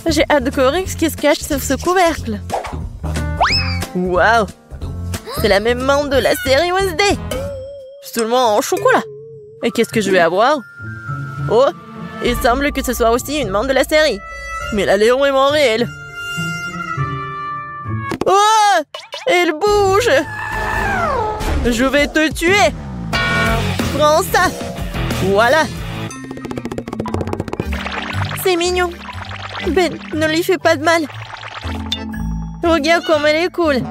J'ai hâte de découvrir ce qui se cache sous ce couvercle. Waouh! C'est la même menthe de la série Wednesday. Seulement en chocolat. Et qu'est-ce que je vais avoir? Oh! Il semble que ce soit aussi une menthe de la série. Mais elle a l'air vraiment réelle. Oh! Elle bouge! Je vais te tuer! Prends ça! Voilà! C'est mignon. Ben, ne lui fais pas de mal. Regarde comme elle est cool.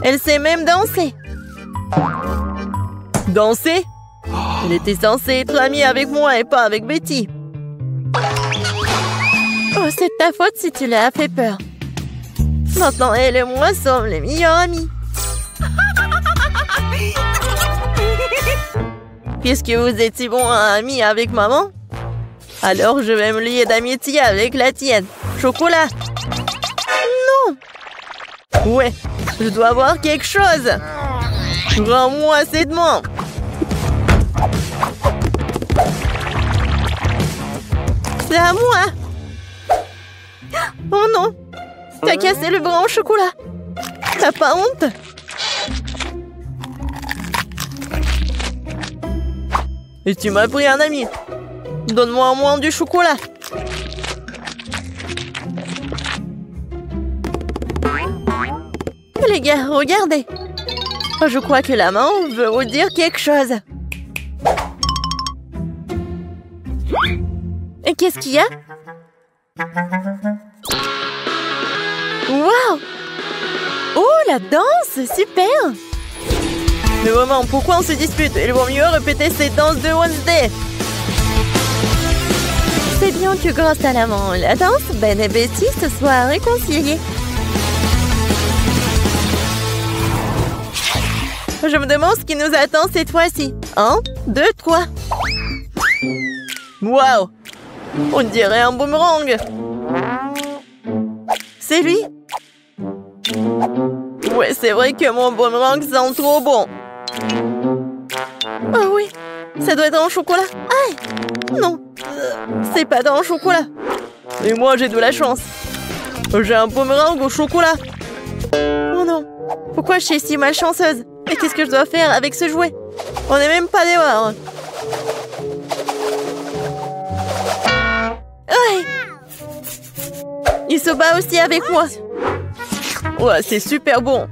Elle sait même danser. Danser? Elle était censée être amie avec moi et pas avec Betty. Oh, c'est ta faute si tu l'as fait peur. Maintenant, elle et moi sommes les meilleurs amis. Puisque vous êtes si bons amis avec maman, alors je vais me lier d'amitié avec la tienne. Chocolat. Non. Ouais, je dois avoir quelque chose. Rends-moi cette menthe. C'est à moi. Oh non. T'as cassé le bras au chocolat. T'as pas honte? Et tu m'as pris un ami. Donne-moi au moins du chocolat. Les gars, regardez. Je crois que la main veut vous dire quelque chose. Et qu'est-ce qu'il y a? Waouh! Oh, la danse! Super! Mais vraiment, pourquoi on se dispute? Il vaut mieux répéter cette danse de Wednesday. C'est bien que grâce à la danse, Ben et Betty se soient réconciliés. Je me demande ce qui nous attend cette fois-ci. 1, 2, 3. Waouh! On dirait un boomerang. C'est lui? Ouais, c'est vrai que mon boomerang sent trop bon. Oh oui, ça doit être en chocolat. Aïe! Non, c'est pas dans le chocolat. Et moi, j'ai de la chance. J'ai un boomerang au chocolat. Oh non, pourquoi je suis si malchanceuse? Et qu'est-ce que je dois faire avec ce jouet? On n'est même pas dehors. Aïe! Il se bat aussi avec moi. Ouais, c'est super bon.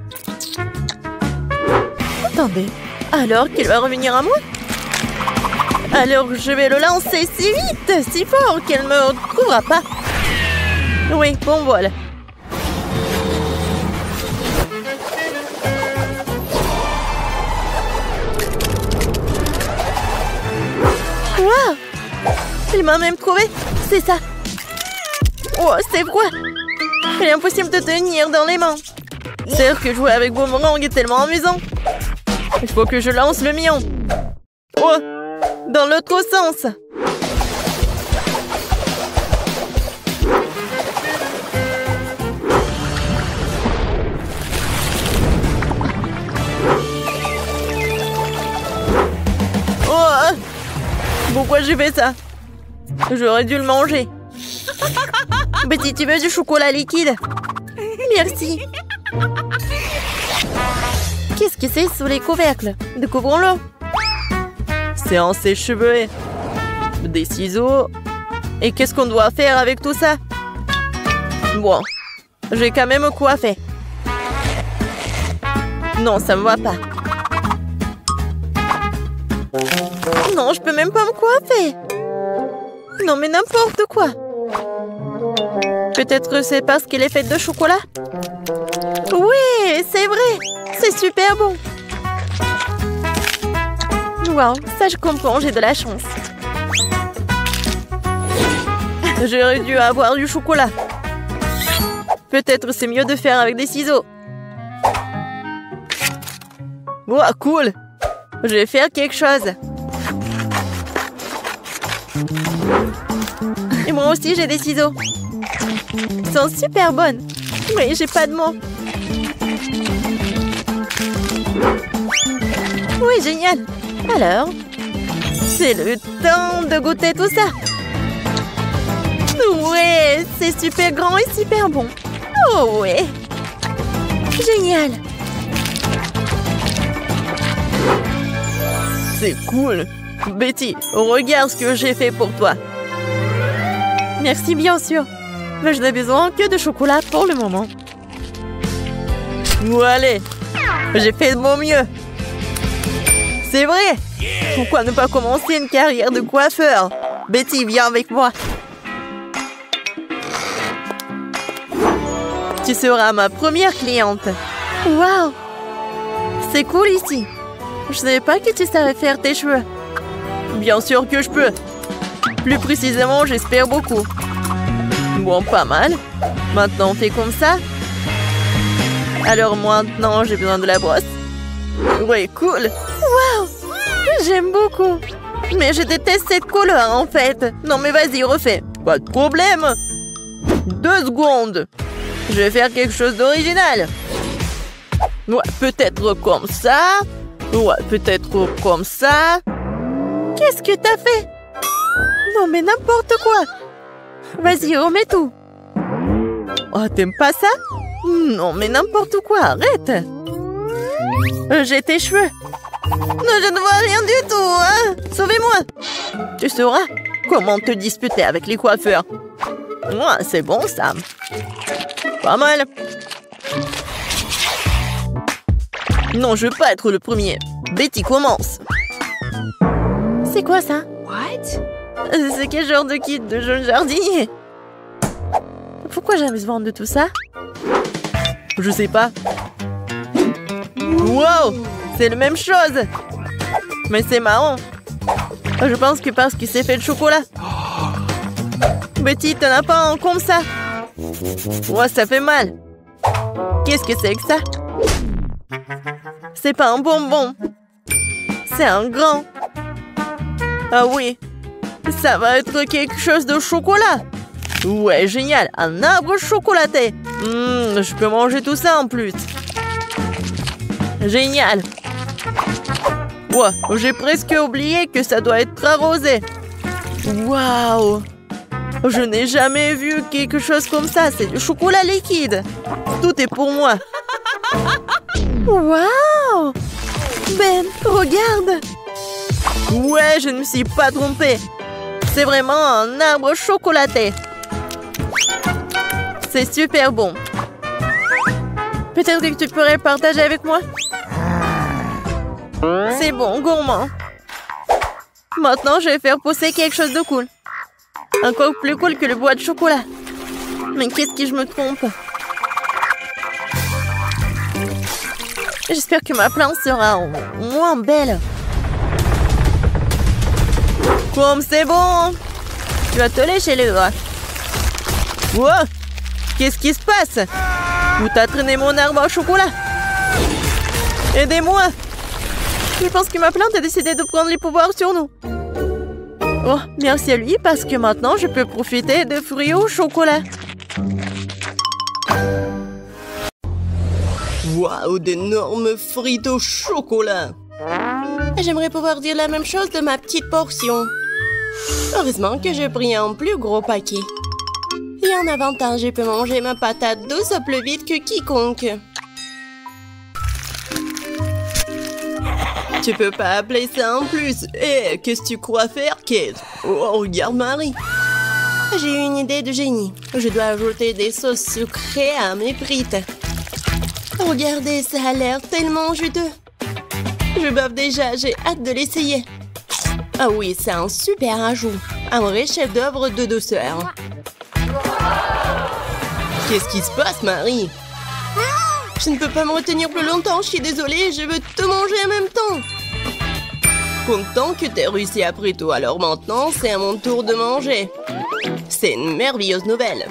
Attendez, alors qu'il va revenir à moi? Alors je vais le lancer si vite, si fort qu'elle ne me retrouvera pas. Oui, bon voilà. Waouh! Il m'a même trouvé. C'est ça. Oh, c'est froid. Il est impossible de tenir dans les mains. C'est vrai que jouer avec boomerang est tellement amusant. Il faut que je lance le mien. Oh! Dans l'autre sens. Oh! Pourquoi j'ai fait ça? J'aurais dû le manger. Betty, tu veux du chocolat liquide? Merci. Qu'est-ce que c'est sous les couvercles? Découvrons-le. C'est un sèche-cheveux. Des ciseaux. Et qu'est-ce qu'on doit faire avec tout ça? Bon, j'ai quand même coiffé. Non, ça me va pas. Non, je peux même pas me coiffer. Non, mais n'importe quoi. Peut-être c'est parce qu'elle est faite de chocolat? Oui, c'est vrai. C'est super bon. Wow, ça je comprends, j'ai de la chance. J'aurais dû avoir du chocolat. Peut-être c'est mieux de faire avec des ciseaux. Wow, cool. Je vais faire quelque chose. Et moi aussi j'ai des ciseaux. Ils sont super bonnes. Mais j'ai pas de mots. Oui, génial. Alors, c'est le temps de goûter tout ça. Ouais, c'est super grand et super bon. Oh ouais. Génial. C'est cool. Betty, regarde ce que j'ai fait pour toi. Merci, bien sûr. Mais je n'ai besoin que de chocolat pour le moment. Ou allez, j'ai fait de mon mieux. C'est vrai. Pourquoi ne pas commencer une carrière de coiffeur? Betty, viens avec moi. Tu seras ma première cliente. Waouh! C'est cool ici. Je ne savais pas que tu savais faire tes cheveux. Bien sûr que je peux. Plus précisément, j'espère beaucoup. Bon, pas mal. Maintenant, on fait comme ça. Alors maintenant, j'ai besoin de la brosse. Ouais, cool. Waouh! J'aime beaucoup. Mais je déteste cette couleur, en fait. Non, mais vas-y, refais. Pas de problème. 2 secondes. Je vais faire quelque chose d'original. Ouais, peut-être comme ça. Ouais, peut-être comme ça. Qu'est-ce que t'as fait? Non, mais n'importe quoi. Vas-y, remets tout. Oh, t'aimes pas ça? Non, mais n'importe quoi, arrête. J'ai tes cheveux. Non, je ne vois rien du tout, hein. Sauvez-moi. Tu sauras comment te disputer avec les coiffeurs. Ouais, c'est bon, ça. Pas mal. Non, je veux pas être le premier. Betty, commence. C'est quoi ça? What? C'est quel genre de kit de jeune jardinier? Pourquoi j'ai besoin de tout ça? Je sais pas. Wow! C'est la même chose! Mais c'est marrant. Je pense que parce qu'il s'est fait de chocolat. Betty, t'en as pas un comme ça? Ouais, ça fait mal. Qu'est-ce que c'est que ça? C'est pas un bonbon. C'est un grand. Ah oui. Ça va être quelque chose de chocolat. Ouais, génial. Un arbre chocolaté. Je peux manger tout ça en plus. Génial. Ouais, j'ai presque oublié que ça doit être arrosé. Waouh. Je n'ai jamais vu quelque chose comme ça. C'est du chocolat liquide. Tout est pour moi. Waouh. Ben, regarde. Ouais, je ne me suis pas trompée. C'est vraiment un arbre chocolaté. C'est super bon. Peut-être que tu pourrais partager avec moi? C'est bon, gourmand. Maintenant, je vais faire pousser quelque chose de cool. Encore plus cool que le bois de chocolat. Mais qu'est-ce que je me trompe? J'espère que ma plante sera moins belle. Comme c'est bon. Tu vas te lécher les doigts. Wow! Qu'est-ce qui se passe? Où t'as traîné mon arbre au chocolat? Aidez-moi! Je pense que ma plante a décidé de prendre les pouvoirs sur nous. Oh, merci à lui parce que maintenant je peux profiter de fruits au chocolat. Waouh, d'énormes frites au chocolat! J'aimerais pouvoir dire la même chose de ma petite portion. Heureusement que j'ai pris un plus gros paquet. Il y a un avantage, je peux manger ma patate douce plus vite que quiconque. Tu peux pas appeler ça en plus. Eh, qu'est-ce que tu crois faire, Kate? Oh, regarde Marie. J'ai eu une idée de génie. Je dois ajouter des sauces sucrées à mes frites. Regardez, ça a l'air tellement juteux. Je bave déjà, j'ai hâte de l'essayer. Ah oui, c'est un super ajout. Un vrai chef-d'œuvre de douceur. Qu'est-ce qui se passe, Marie? Je ne peux pas me retenir plus longtemps, je suis désolée, je veux tout manger en même temps. Content que t'aies réussi après tout, alors maintenant, c'est à mon tour de manger. C'est une merveilleuse nouvelle.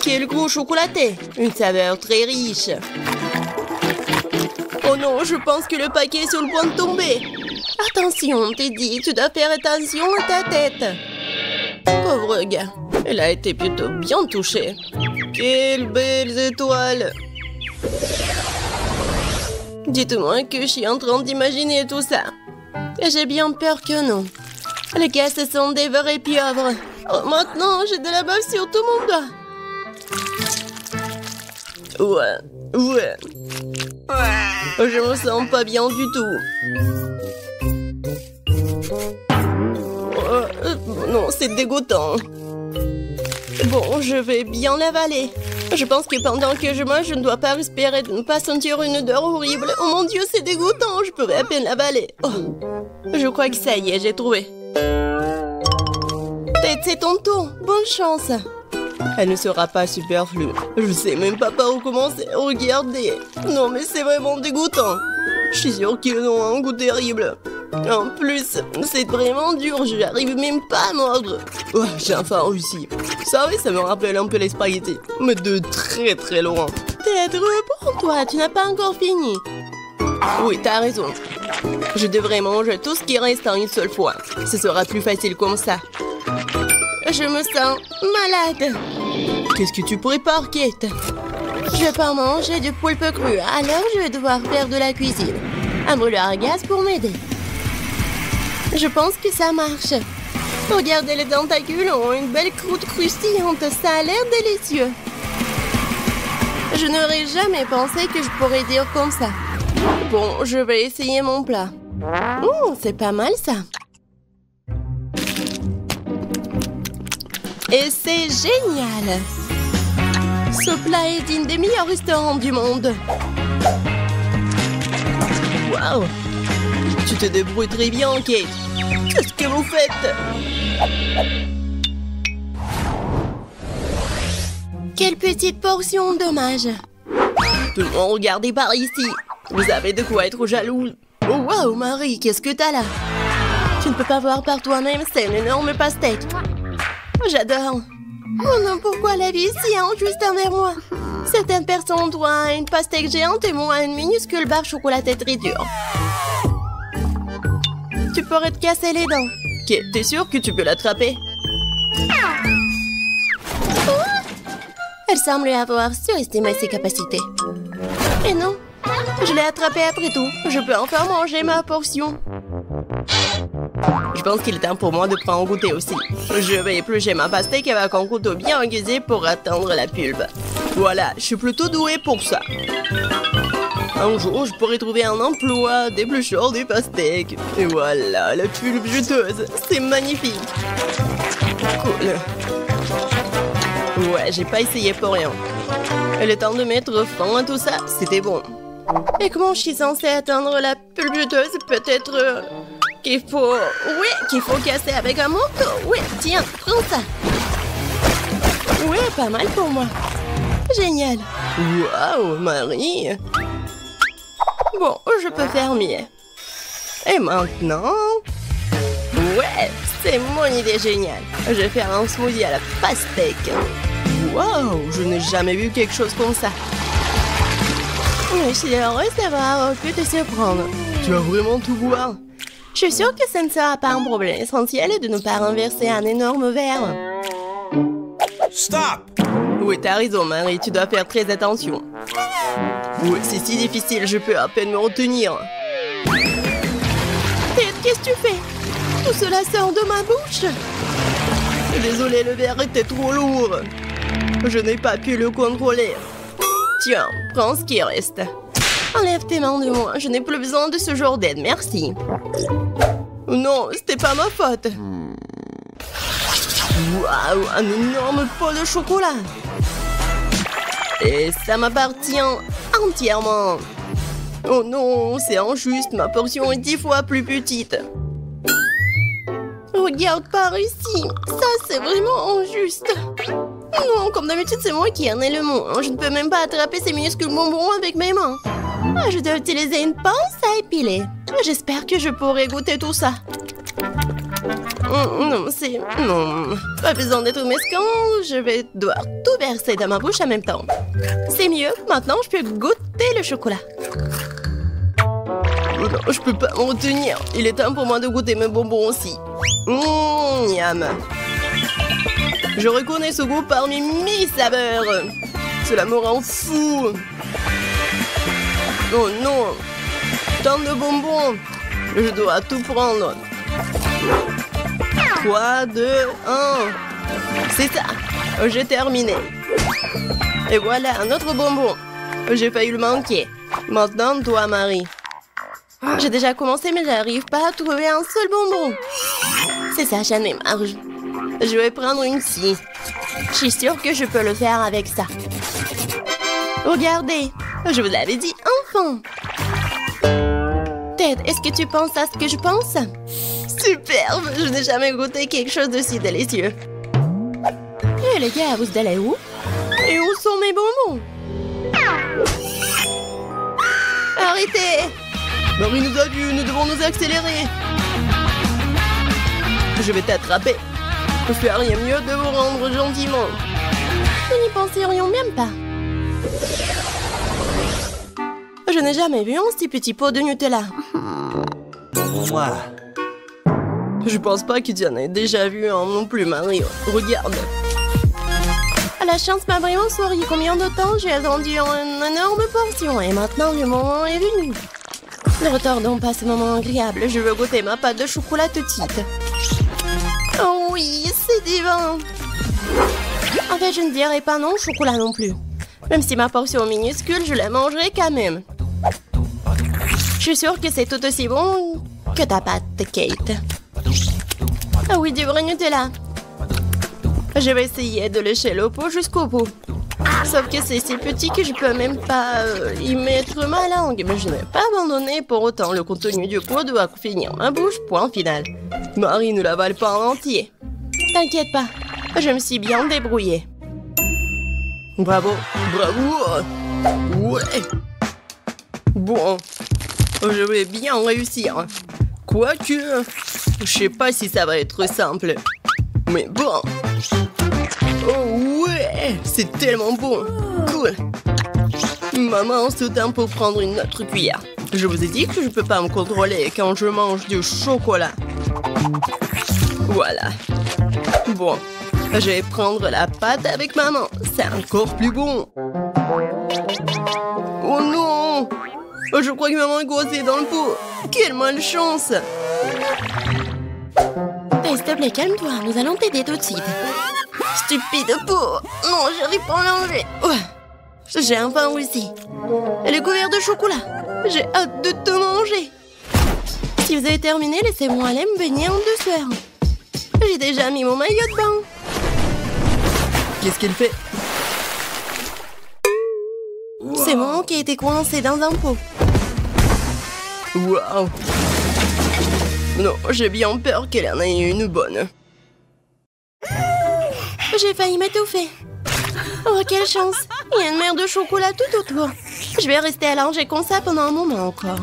Quel goût chocolaté, une saveur très riche. Oh non, je pense que le paquet est sur le point de tomber. Attention, Teddy, tu dois faire attention à ta tête. Pauvre gars, elle a été plutôt bien touchée. Quelles belles étoiles! Dites-moi que je suis en train d'imaginer tout ça. J'ai bien peur que non. Les gars, ce sont des vrais pieuvres. Oh, maintenant, j'ai de la bave sur tout mon doigt. Ouais. Je me sens pas bien du tout. Non, c'est dégoûtant. Bon, je vais bien l'avaler. Je pense que pendant que je mange, je ne dois pas respirer, de ne pas sentir une odeur horrible. Oh mon Dieu, c'est dégoûtant, je pourrais à peine l'avaler. Oh, je crois que ça y est, j'ai trouvé. Peut-être c'est ton tour, bonne chance. Elle ne sera pas superflue. Je sais même pas par où commencer. Regardez. Non, mais c'est vraiment dégoûtant. Je suis sûre qu'ils ont un goût terrible. En plus, c'est vraiment dur. Je n'arrive même pas à mordre. Oh, j'ai enfin réussi. Ça, oui, ça me rappelle un peu les spaghettis. Mais de très très loin. Peut-être pour toi, tu n'as pas encore fini. Oui, t'as raison. Je devrais manger tout ce qui reste en une seule fois. Ce sera plus facile comme ça. Je me sens malade. Qu'est-ce que tu prépares, Kate? Je vais pas manger de poulpe cru, alors je vais devoir faire de la cuisine. Un brûleur à gaz pour m'aider. Je pense que ça marche. Regardez, les tentacules ont une belle croûte croustillante. Ça a l'air délicieux. Je n'aurais jamais pensé que je pourrais dire comme ça. Bon, je vais essayer mon plat. C'est pas mal ça. Et c'est génial! Ce plat est digne des meilleurs restaurants du monde. Waouh! Tu te débrouilles très bien, Kate. Qu'est-ce que vous faites? Quelle petite portion, dommage. Tout le monde, regardez par ici. Vous avez de quoi être jaloux. Oh, waouh, Marie, qu'est-ce que t'as là? Tu ne peux pas voir par toi-même, c'est une énorme pastèque. J'adore. Oh non, pourquoi la vie est si injuste envers moi? Certaines personnes ont droit à une pastèque géante et moi à une minuscule barre chocolatée très dure. Tu pourrais te casser les dents. Ok, t'es sûr que tu peux l'attraper? Elle semble avoir surestimé ses capacités. Et non, je l'ai attrapée après tout. Je peux encore manger ma portion. Je pense qu'il est temps pour moi de prendre goûter aussi. Je vais éplucher ma pastèque avec un couteau bien aiguisé pour atteindre la pulpe. Voilà, je suis plutôt douée pour ça. Un jour, je pourrais trouver un emploi d'éplucheur des pastèques. Et voilà, la pulpe juteuse. C'est magnifique. Cool. Ouais, j'ai pas essayé pour rien. Il est temps de mettre fin à tout ça. C'était bon. Et comment je suis censée atteindre la pulpe juteuse? Peut-être... qu'il faut... Oui, qu'il faut casser avec un morceau. Oui, tiens, prends ça. Oui, pas mal pour moi. Génial. Waouh, Marie. Bon, je peux faire mieux. Et maintenant... Ouais, c'est mon idée géniale. Je vais faire un smoothie à la pastèque. Waouh, je n'ai jamais vu quelque chose comme ça. Je suis heureuse d'avoir pu te surprendre. Tu vas vraiment tout boire? Je suis sûre que ce ne sera pas un problème. L'essentiel est de ne pas renverser un énorme verre. Stop! Oui, t'as raison, Marie. Tu dois faire très attention. Oui, c'est si difficile, je peux à peine me retenir. Ted, qu'est-ce que tu fais? Tout cela sort de ma bouche. Désolée, le verre était trop lourd. Je n'ai pas pu le contrôler. Tiens, prends ce qui reste. Enlève tes mains de moi, je n'ai plus besoin de ce genre d'aide, merci. Non, c'était pas ma faute. Waouh, un énorme pot de chocolat. Et ça m'appartient entièrement. Oh non, c'est injuste, ma portion est 10 fois plus petite. Regarde par ici, ça c'est vraiment injuste. Non, comme d'habitude, c'est moi qui en ai le moins. Je ne peux même pas attraper ces minuscules bonbons avec mes mains. Je dois utiliser une pince à épiler. J'espère que je pourrai goûter tout ça. Non, c'est... Non, pas besoin d'être mesquin. Je vais devoir tout verser dans ma bouche en même temps. C'est mieux. Maintenant, je peux goûter le chocolat. Non, je peux pas m'en retenir. Il est temps pour moi de goûter mes bonbons aussi. Miam. Je reconnais ce goût parmi 1000 saveurs. Cela me rend fou. Oh non. Tant de bonbons. Je dois tout prendre. 3, 2, 1. C'est ça. J'ai terminé. Et voilà, un autre bonbon. J'ai failli le manquer. Maintenant, toi, Marie. J'ai déjà commencé, mais j'arrive pas à trouver un seul bonbon. C'est ça, j'en ai marre. Je vais prendre une scie. Je suis sûre que je peux le faire avec ça. Regardez, je vous l'avais dit, enfin. Ted, est-ce que tu penses à ce que je pense? Superbe, je n'ai jamais goûté quelque chose de si délicieux. Et les gars, vous allez où? Et où sont mes bonbons? Arrêtez! Marie nous a vus, nous devons nous accélérer. Je vais t'attraper. Faire rien mieux de vous rendre gentiment. Nous n'y penserions même pas. Je n'ai jamais vu un si petit pot de Nutella. Je pense pas que tu en aies déjà vu un non plus, Mario. Regarde. La chance m'a vraiment souri. Combien de temps j'ai attendu une énorme portion et maintenant le moment est venu. Ne retardons pas ce moment agréable. Je veux goûter ma pâte de chocolat tout de suite. Oh oui, c'est divin. En fait, je ne dirais pas non au chocolat non plus. Même si ma portion est minuscule, je la mangerai quand même. Je suis sûre que c'est tout aussi bon que ta pâte, Kate. Ah oui, du vrai Nutella. Je vais essayer de lécher le pot jusqu'au bout. Sauf que c'est si petit que je peux même pas y mettre ma langue. Mais je n'ai pas abandonné pour autant. Le contenu du pot doit finir ma bouche, point final. Marie ne l'avale pas en entier. T'inquiète pas, je me suis bien débrouillée. Bravo, bravo. Ouais. Bon, je vais bien réussir. Quoique, je sais pas si ça va être simple. Mais bon. Oh ouais, c'est tellement bon. Cool. Maman saute un pour prendre une autre cuillère. Je vous ai dit que je peux pas me contrôler quand je mange du chocolat. Voilà. Bon, je vais prendre la pâte avec maman. C'est encore plus bon. Oh non! Je crois que maman est coincée dans le pot. Quelle malchance! Hey, s'il te plaît, calme-toi. Nous allons t'aider tout de suite. Stupide pot! Non, j'arrive pas à l'enlever. J'ai enfin réussi. Elle est couverte de chocolat. J'ai hâte de te manger. Si vous avez terminé, laissez-moi aller me baigner en douceur. J'ai déjà mis mon maillot de bain. Qu'est-ce qu'elle fait? C'est moi qui ai été coincé dans un pot. Waouh! Non, j'ai bien peur qu'elle en ait une bonne. J'ai failli m'étouffer. Oh, quelle chance! Il y a une mer de chocolat tout autour. Je vais rester allongée comme ça pendant un moment encore.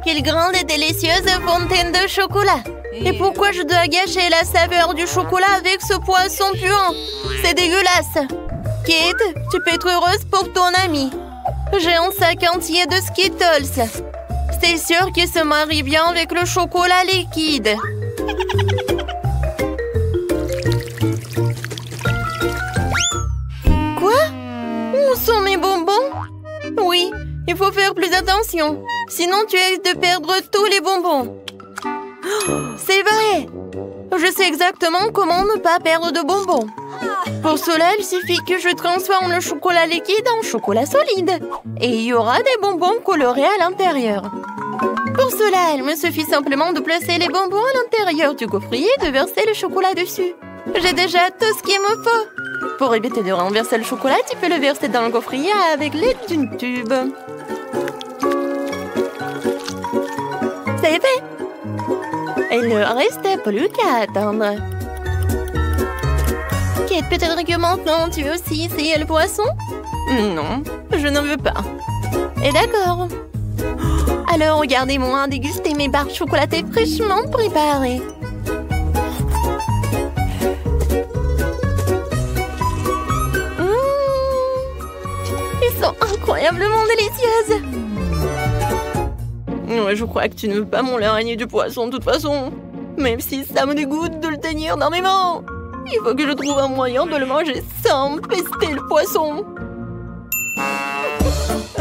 Quelle grande et délicieuse fontaine de chocolat! Et pourquoi je dois gâcher la saveur du chocolat avec ce poisson puant? C'est dégueulasse! Kate, tu peux être heureuse pour ton ami. J'ai un sac entier de Skittles. C'est sûr qu'il se marie bien avec le chocolat liquide. Quoi? Où sont mes bonbons? Oui, il faut faire plus attention. Sinon, tu risques de perdre tous les bonbons. C'est vrai! Je sais exactement comment ne pas perdre de bonbons. Pour cela, il suffit que je transforme le chocolat liquide en chocolat solide. Et il y aura des bonbons colorés à l'intérieur. Pour cela, il me suffit simplement de placer les bonbons à l'intérieur du gaufrier et de verser le chocolat dessus. J'ai déjà tout ce qu'il me faut. Pour éviter de renverser le chocolat, tu peux le verser dans le gaufrier avec l'aide d'une tube. C'est fait! Il ne reste plus qu'à attendre. Kate, peut-être que maintenant tu veux aussi essayer le poisson? Non, je n'en veux pas. Et d'accord. Alors regardez-moi déguster mes barres chocolatées fraîchement préparées. Ils sont incroyablement délicieuses. Ouais, je crois que tu ne veux pas mon l'araignée du poisson de toute façon. Même si ça me dégoûte de le tenir dans mes mains. Il faut que je trouve un moyen de le manger sans pester le poisson.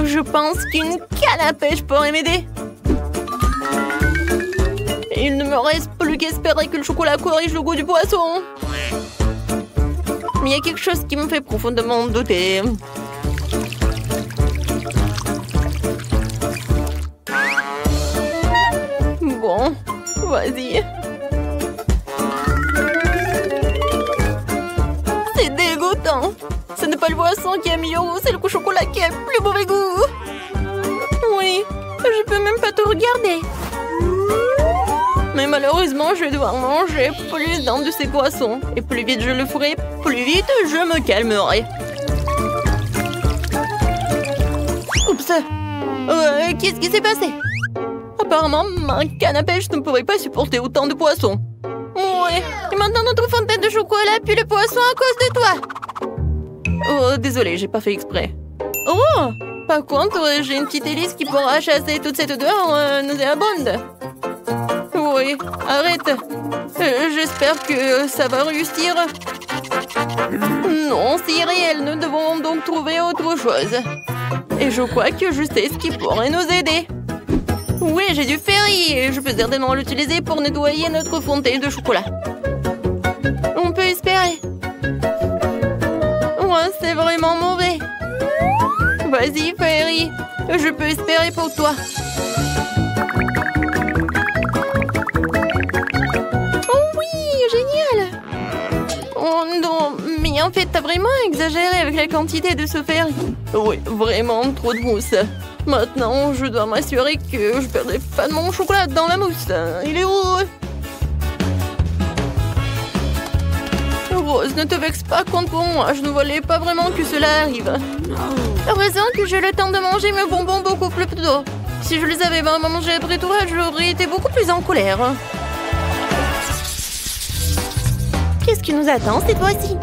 Je pense qu'une canne à pêche pourrait m'aider. Il ne me reste plus qu'espérer que le chocolat corrige le goût du poisson. Mais il y a quelque chose qui me fait profondément douter. Bon, vas-y. C'est dégoûtant. Ce n'est pas le poisson qui est meilleur goût, c'est le chocolat qui a le plus mauvais goût. Oui, je peux même pas te regarder. Mais malheureusement, je vais devoir manger plus d'un de ces poissons. Et plus vite je le ferai, plus vite je me calmerai. Oups. Qu'est-ce qui s'est passé? Apparemment, ma canne à pêche ne pourrait pas supporter autant de poissons. Ouais, et maintenant notre fontaine de chocolat pue le poisson à cause de toi. Oh, désolé, j'ai pas fait exprès. Oh, par contre, j'ai une petite hélice qui pourra chasser toute cette odeur nauséabonde. Oui, arrête. J'espère que ça va réussir. Non, c'est irréel. Nous devons donc trouver autre chose. Et je crois que je sais ce qui pourrait nous aider. Oui, j'ai du ferry et je peux certainement l'utiliser pour nettoyer notre fontaine de chocolat. On peut espérer. Ouais, c'est vraiment mauvais. Vas-y, Ferry. Je peux espérer pour toi. Oh oui, génial. Oh non, mais en fait, t'as vraiment exagéré avec la quantité de ce Ferry. Oui, vraiment trop de mousse. Maintenant, je dois m'assurer que je ne perdrai pas de mon chocolat dans la mousse. Il est où? Rose, ne te vexe pas contre moi. Je ne voulais pas vraiment que cela arrive. Heureusement que j'ai le temps de manger mes bonbons beaucoup plus tôt. Si je les avais vraiment mangés après toi, j'aurais été beaucoup plus en colère. Qu'est-ce qui nous attend cette fois-ci?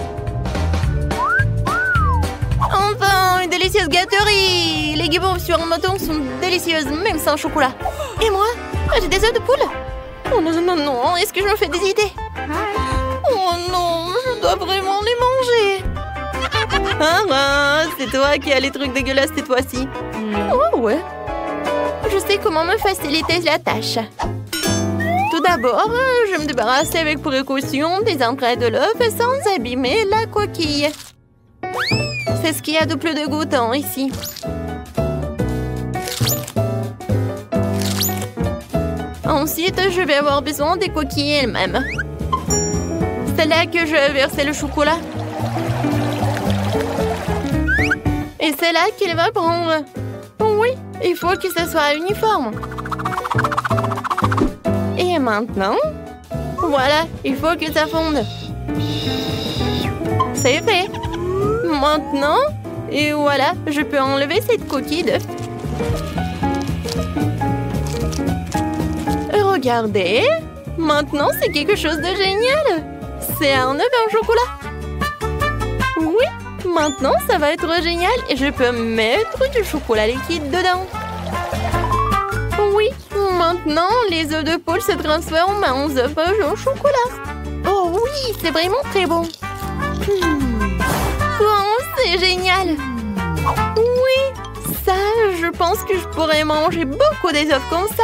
Enfin, une délicieuse gâterie! Les guimauves sur un bâton sont délicieuses, même sans chocolat. Et moi? J'ai des œufs de poule? Oh non, non, non, est-ce que je me fais des idées? Oh non, je dois vraiment les manger. Ah, c'est toi qui as les trucs dégueulasses cette fois-ci. Oh ouais. Je sais comment me faciliter la tâche. Tout d'abord, je vais me débarrasser avec précaution des entrailles de l'œuf sans abîmer la coquille. C'est ce qu'il y a de plus dégoûtant ici. Ensuite, je vais avoir besoin des coquilles elles-mêmes. C'est là que je vais verser le chocolat. Et c'est là qu'il va prendre. Oui, il faut que ce soit uniforme. Et maintenant, voilà, il faut que ça fonde. C'est fait. Maintenant, et voilà, je peux enlever cette coquille d'œuf. Regardez, maintenant c'est quelque chose de génial. C'est un œuf en chocolat. Oui, maintenant ça va être génial et je peux mettre du chocolat liquide dedans. Oui, maintenant les œufs de poule se transforment en œufs au chocolat. Oh oui, c'est vraiment très bon. Oh, c'est génial! Oui, ça, je pense que je pourrais manger beaucoup des œufs comme ça.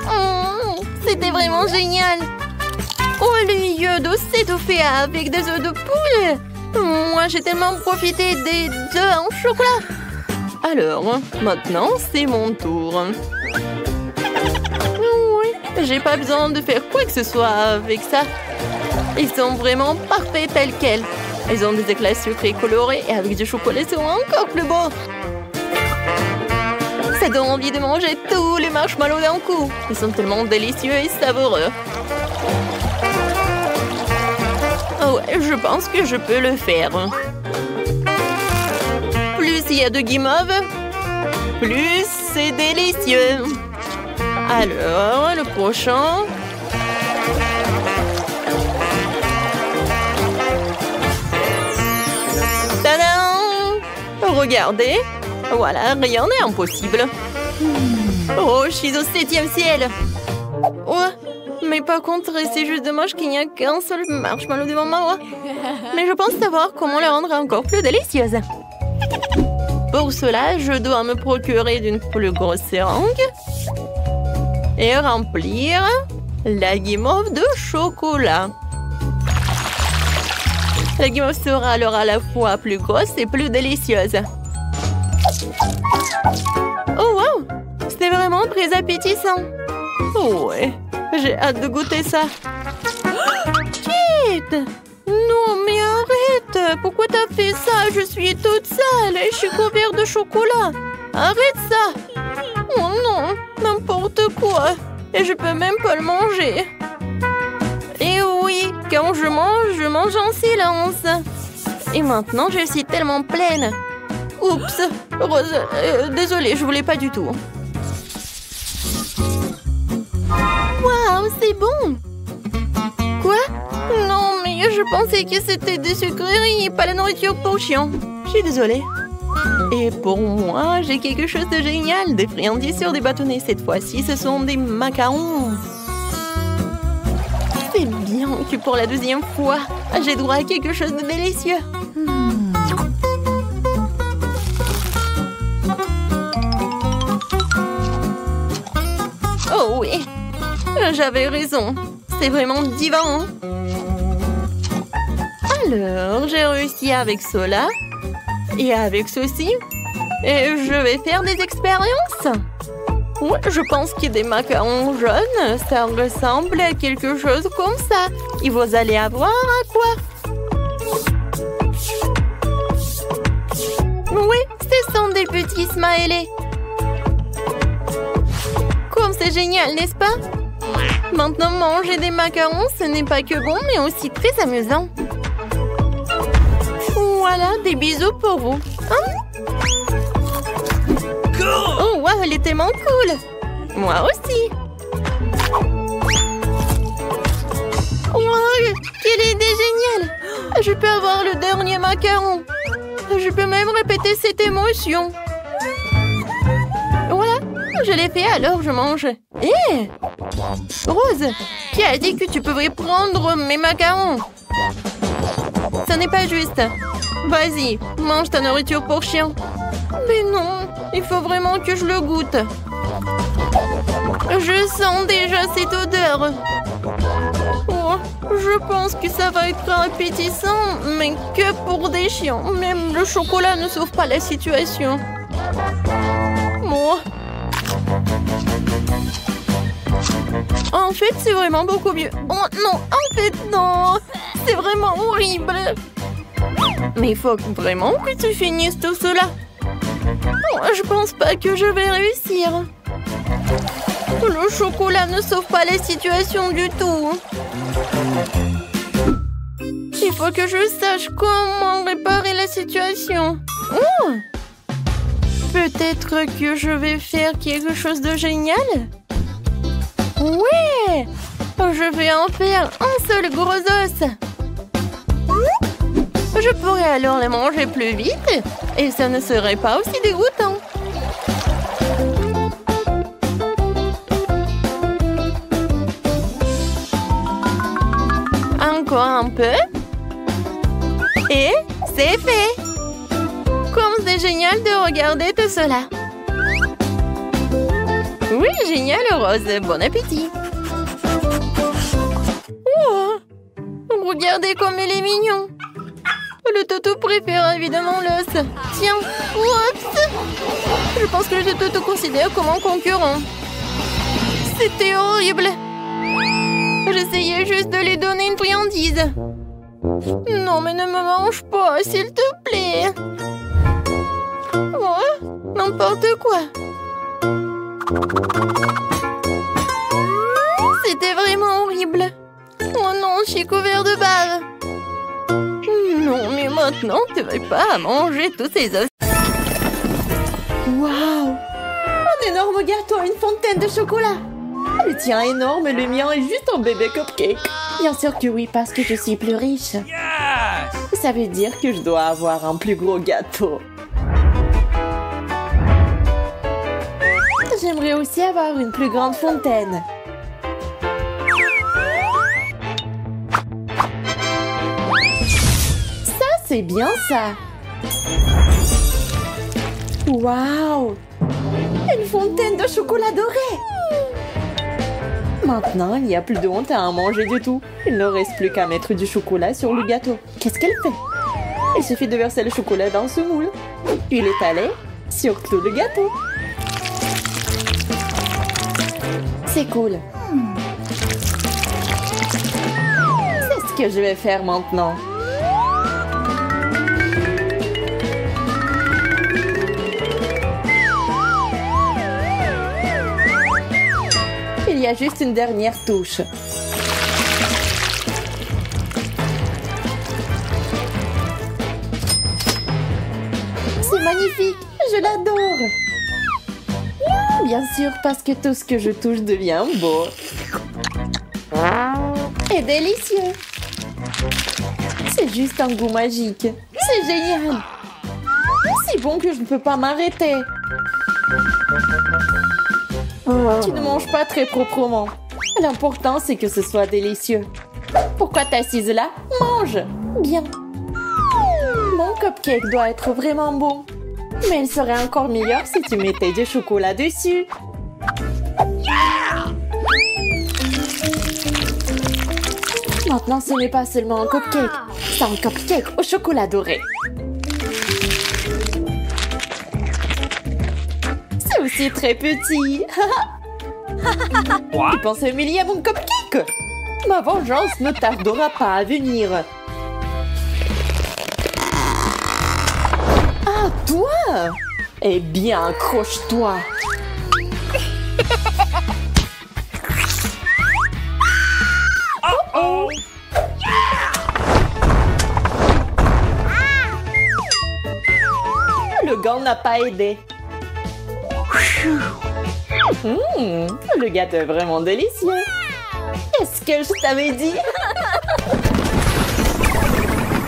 Oh, c'était vraiment génial! Au lieu de s'étouffer avec des œufs de poule, moi j'ai tellement profité des œufs en chocolat. Alors, maintenant c'est mon tour. Oui, j'ai pas besoin de faire quoi que ce soit avec ça. Ils sont vraiment parfaits tels quels. Ils ont des éclats sucrés colorés et avec du chocolat, ils sont encore plus beaux. Ça donne envie de manger tous les marshmallows d'un coup. Ils sont tellement délicieux et savoureux. Oh ouais, je pense que je peux le faire. Plus il y a de guimauve, plus c'est délicieux. Alors, le prochain... Tadam! Regardez, voilà, rien n'est impossible. Oh, je suis au 7e ciel. Ouais, mais par contre, c'est juste dommage qu'il n'y a qu'un seul marshmallow devant moi. Mais je pense savoir comment le rendre encore plus délicieuse. Pour cela, je dois me procurer d'une plus grosse seringue. Et remplir la guimauve de chocolat. La guimauve sera alors à la fois plus grosse et plus délicieuse. Oh wow! C'est vraiment très appétissant. Oh ouais, j'ai hâte de goûter ça. Kate! Non mais arrête! Pourquoi t'as fait ça? Je suis toute sale et je suis couverte de chocolat. Arrête ça! Oh non, n'importe quoi. Et je peux même pas le manger. Et oui, quand je mange en silence. Et maintenant, je suis tellement pleine. Oups, Rose, désolée, je voulais pas du tout. Waouh, c'est bon. Quoi? Non, mais je pensais que c'était des sucreries, pas la nourriture pour chiens. Je suis désolée. Et pour moi, j'ai quelque chose de génial. Des friandises sur des bâtonnets. Cette fois-ci, ce sont des macarons. C'est bien que pour la deuxième fois, j'ai droit à quelque chose de délicieux. Oh oui, j'avais raison. C'est vraiment divin. Alors, j'ai réussi avec cela. Et avec ceci, et je vais faire des expériences. Ouais, je pense que des macarons jaunes, ça ressemble à quelque chose comme ça. Et vous allez avoir à quoi? Oui, ce sont des petits smileys. Comme c'est génial, n'est-ce pas? Maintenant, manger des macarons, ce n'est pas que bon, mais aussi très amusant. Voilà, des bisous pour vous. Hein? Oh, wow, elle est tellement cool. Moi aussi. Wow, quelle idée géniale. Je peux avoir le dernier macaron. Je peux même répéter cette émotion. Voilà, je l'ai fait, alors je mange. Hé! Rose, qui a dit que tu pouvais prendre mes macarons? Ce n'est pas juste. Vas-y, mange ta nourriture pour chien. Mais non, il faut vraiment que je le goûte. Je sens déjà cette odeur. Oh, je pense que ça va être appétissant, mais que pour des chiens. Même le chocolat ne sauve pas la situation. Moi. En fait, c'est vraiment beaucoup mieux. Oh non, en fait, non. C'est vraiment horrible. Mais il faut vraiment que tu finisses tout cela. Oh, je pense pas que je vais réussir. Le chocolat ne sauve pas la situation du tout. Il faut que je sache comment réparer la situation. Oh! Peut-être que je vais faire quelque chose de génial? Ouais! Je vais en faire un seul gros os. Je pourrais alors les manger plus vite et ça ne serait pas aussi dégoûtant. Encore un peu. Et c'est fait. Comme c'est génial de regarder tout cela. Oui, génial, Rose. Bon appétit. Oh, regardez comme il est mignon. Le toutou préfère évidemment l'os. Tiens, what? Je pense que le toutou considère comme un concurrent. C'était horrible. J'essayais juste de lui donner une friandise. Non, mais ne me mange pas, s'il te plaît. Oh, n'importe quoi. C'était vraiment horrible. Oh non, je suis couvert de bave. Non, mais maintenant, tu ne vas pas manger tous ces os. Waouh! Un énorme gâteau, une fontaine de chocolat. Le tien est énorme et le mien est juste un bébé cupcake. Bien sûr que oui, parce que je suis plus riche. Yes! Ça veut dire que je dois avoir un plus gros gâteau. J'aimerais aussi avoir une plus grande fontaine. Ça, c'est bien ça. Waouh! Une fontaine de chocolat doré. Maintenant, il n'y a plus de honte à en manger du tout. Il ne reste plus qu'à mettre du chocolat sur le gâteau. Qu'est-ce qu'elle fait? Il suffit de verser le chocolat dans ce moule. Puis l'étaler sur tout le gâteau. C'est cool. C'est ce que je vais faire maintenant. Il y a juste une dernière touche. C'est magnifique, je l'adore. Bien sûr, parce que tout ce que je touche devient beau. Et délicieux. C'est juste un goût magique. C'est génial. C'est bon que je ne peux pas m'arrêter. Tu ne manges pas très proprement. L'important, c'est que ce soit délicieux. Pourquoi t'es assise là? Mange! Bien. Mon cupcake doit être vraiment bon. Mais il serait encore meilleur si tu mettais du chocolat dessus. Maintenant, ce n'est pas seulement un cupcake. C'est un cupcake au chocolat doré. C'est aussi très petit. Tu penses humilier à mon cupcake? Ma vengeance ne tardera pas à venir. Ah, toi? Eh bien, accroche-toi. Oh! Le gant n'a pas aidé. Le gâteau est vraiment délicieux. Qu'est-ce que je t'avais dit?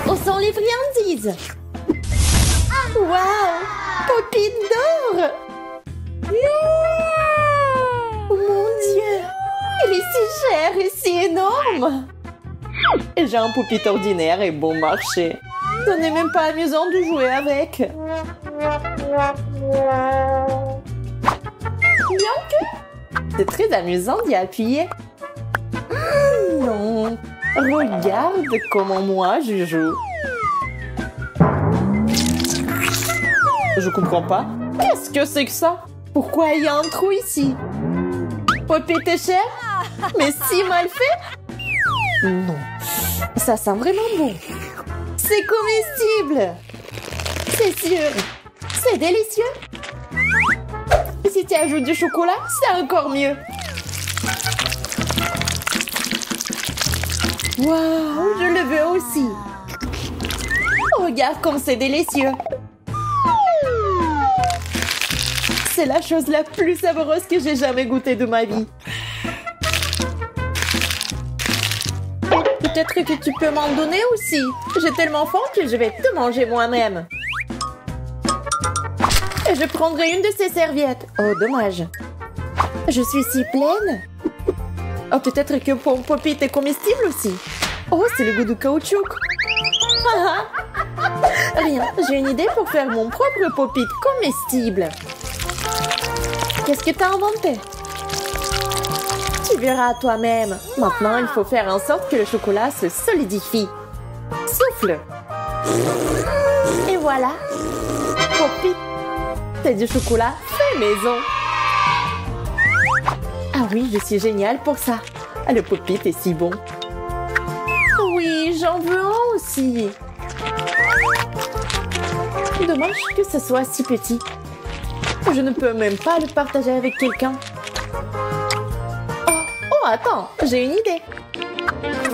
Où sont les friandises? Waouh! Poppy d'or! Oh mon Dieu! Il est si cher et si énorme! J'ai un Poppy ordinaire et bon marché. Ce n'est même pas amusant de jouer avec. Bien que c'est très amusant d'y appuyer. Non, regarde comment moi je joue. Je comprends pas. Qu'est-ce que c'est que ça? Pourquoi il y a un trou ici? Poppy t'es cher? Mais si mal fait? Non, ça sent vraiment bon. C'est comestible. C'est sûr. C'est délicieux. Si tu ajoutes du chocolat, c'est encore mieux. Waouh, je le veux aussi. Regarde comme c'est délicieux. C'est la chose la plus savoureuse que j'ai jamais goûtée de ma vie. Peut-être que tu peux m'en donner aussi. J'ai tellement faim que je vais te manger moi-même. Et je prendrai une de ces serviettes. Oh, dommage. Je suis si pleine. Oh, peut-être que pour Poppy est comestible aussi. Oh, c'est le goût du caoutchouc. Rien, j'ai une idée pour faire mon propre Poppy comestible. Qu'est-ce que t'as inventé? Tu verras toi-même. Maintenant, il faut faire en sorte que le chocolat se solidifie. Souffle. Et voilà. Poppy. C'est du chocolat fait maison. Ah oui, je suis géniale pour ça. Le Poppy est si bon. Oui, j'en veux un aussi. Dommage que ce soit si petit. Je ne peux même pas le partager avec quelqu'un. Oh, attends, j'ai une idée.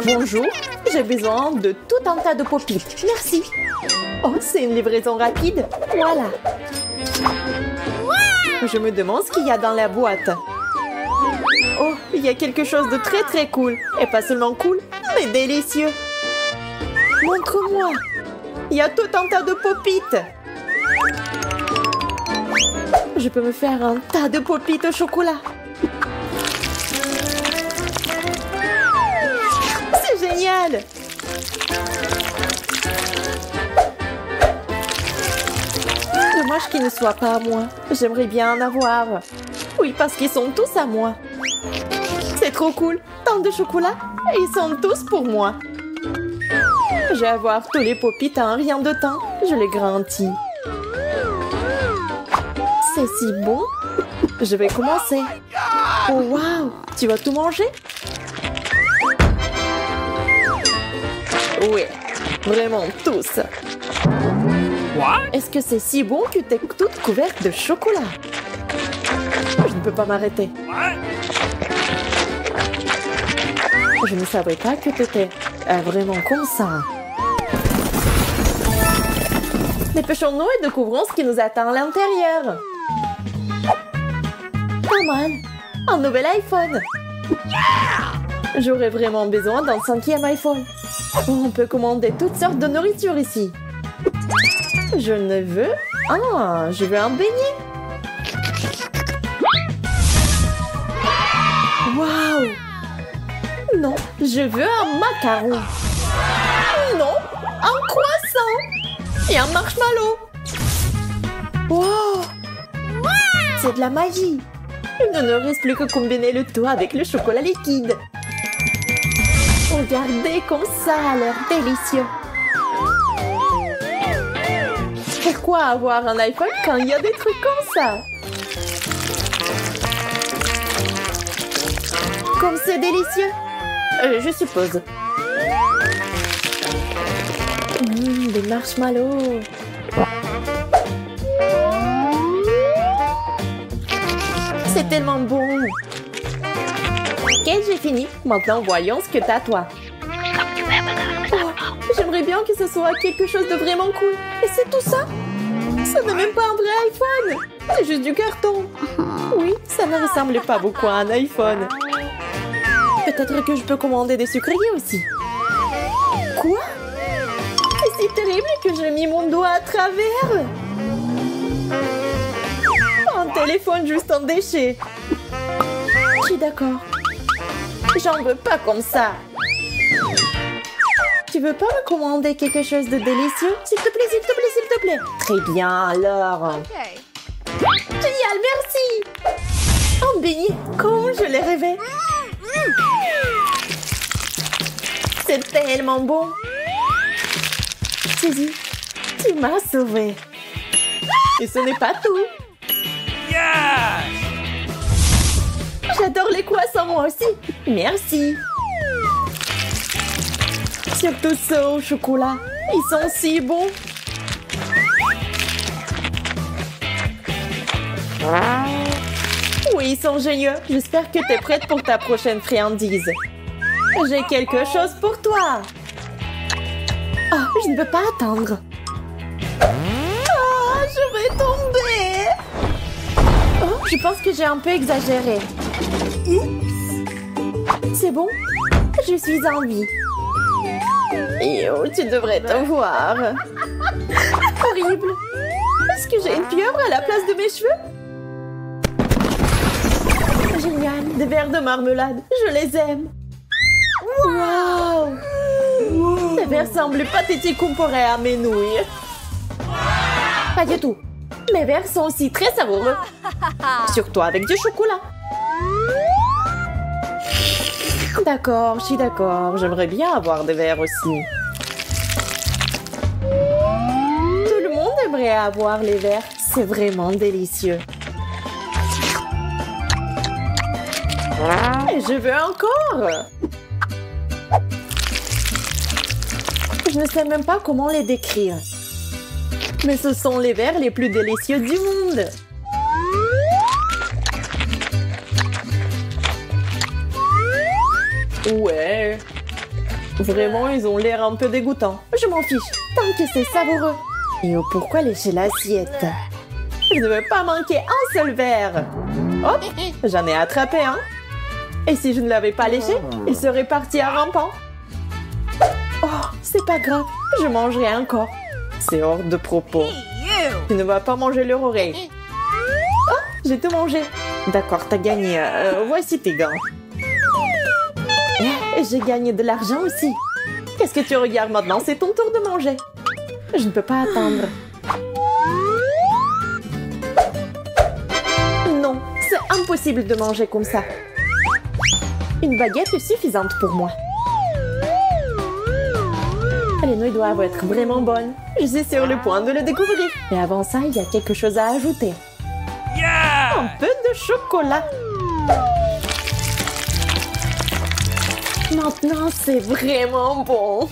Bonjour, j'ai besoin de tout un tas de Poppy. Merci. Oh, c'est une livraison rapide. Voilà. Je me demande ce qu'il y a dans la boîte. Oh, il y a quelque chose de très très cool. Et pas seulement cool, mais délicieux. Montre-moi. Il y a tout un tas de Pop-It. Je peux me faire un tas de Pop-It au chocolat. C'est génial. Dommage qu'ils ne soient pas à moi. J'aimerais bien en avoir. Oui, parce qu'ils sont tous à moi. C'est C'est trop cool. Tant de chocolat. Et ils sont tous pour moi. Je vais avoir tous les Poppy en rien de temps. Je les garantis. C'est si bon. Je vais commencer. Oh, wow! Tu vas tout manger? Oui, vraiment tous. Est-ce que c'est si bon que t'es toute couverte de chocolat? Je ne peux pas m'arrêter. Je ne savais pas que t'étais vraiment comme ça. Dépêchons-nous et découvrons ce qui nous attend à l'intérieur. Pas mal. Un nouvel iPhone. J'aurais vraiment besoin d'un 5e iPhone. On peut commander toutes sortes de nourriture ici. Je ne veux... Ah, je veux un beignet. Waouh! Non, je veux un macaron. Non, un croissant. Et un marshmallow. Wow! C'est de la magie. Il ne nous reste plus que combiner le tout avec le chocolat liquide. Regardez comme ça a l'air délicieux. Pourquoi avoir un iPhone quand il y a des trucs comme ça? Comme c'est délicieux. Je suppose. Des marshmallows. C'est tellement bon. Ok, j'ai fini. Maintenant, voyons ce que t'as, toi. Oh, j'aimerais bien que ce soit quelque chose de vraiment cool. Et c'est tout ça? Ce n'est même pas un vrai iPhone. C'est juste du carton. Oui, ça ne ressemble pas beaucoup à un iPhone. Peut-être que je peux commander des sucreries aussi. Quoi? C'est si terrible que j'ai mis mon doigt à travers. Un téléphone juste en déchet. Je suis d'accord. J'en veux pas comme ça. Tu veux pas me commander quelque chose de délicieux? S'il te plaît, s'il te plaît, s'il te plaît. Très bien, alors. Génial, merci. Un beignet, comme je l'ai rêvé. C'est tellement bon. Suzy, tu m'as sauvée. Et ce n'est pas tout. J'adore les croissants, moi aussi. Merci. Surtout ceux au chocolat. Ils sont si bons. Oui, ils sont géniaux. J'espère que tu es prête pour ta prochaine friandise. J'ai quelque chose pour toi. Oh, je ne peux pas attendre. Oh, je vais tomber. Oh, je pense que j'ai un peu exagéré. C'est bon? Je suis en vie. Yo, tu devrais te voir. Horrible. Est-ce que j'ai une pieuvre à la place de mes cheveux? Génial, des verres de marmelade. Je les aime. Wow! Ces verres semblent pathétiques comparés à mes nouilles. Pas du tout. Mes verres sont aussi très savoureux. Surtout avec du chocolat. D'accord, je suis d'accord. J'aimerais bien avoir des verres aussi. Tout le monde aimerait avoir les verres. C'est vraiment délicieux. Et je veux encore. Je ne sais même pas comment les décrire. Mais ce sont les verres les plus délicieux du monde. Ouais. Vraiment, ils ont l'air un peu dégoûtants. Je m'en fiche, tant que c'est savoureux. Et oh, pourquoi lécher l'assiette? Je ne veux pas manquer un seul verre. Hop, j'en ai attrapé un. Et si je ne l'avais pas léché, il serait parti à rampant. Oh, c'est pas grave, je mangerai encore. C'est hors de propos. Tu ne vas pas manger leur oreille. Oh, j'ai tout mangé. D'accord, t'as gagné. Voici tes gants. Et j'ai gagné de l'argent aussi. Qu'est-ce que tu regardes maintenant? C'est ton tour de manger. Je ne peux pas attendre. Non, c'est impossible de manger comme ça. Une baguette est suffisante pour moi. Les nouilles doivent être vraiment bonnes. Je suis sur le point de le découvrir. Et avant ça, il y a quelque chose à ajouter. Un peu de chocolat. Maintenant, c'est vraiment bon.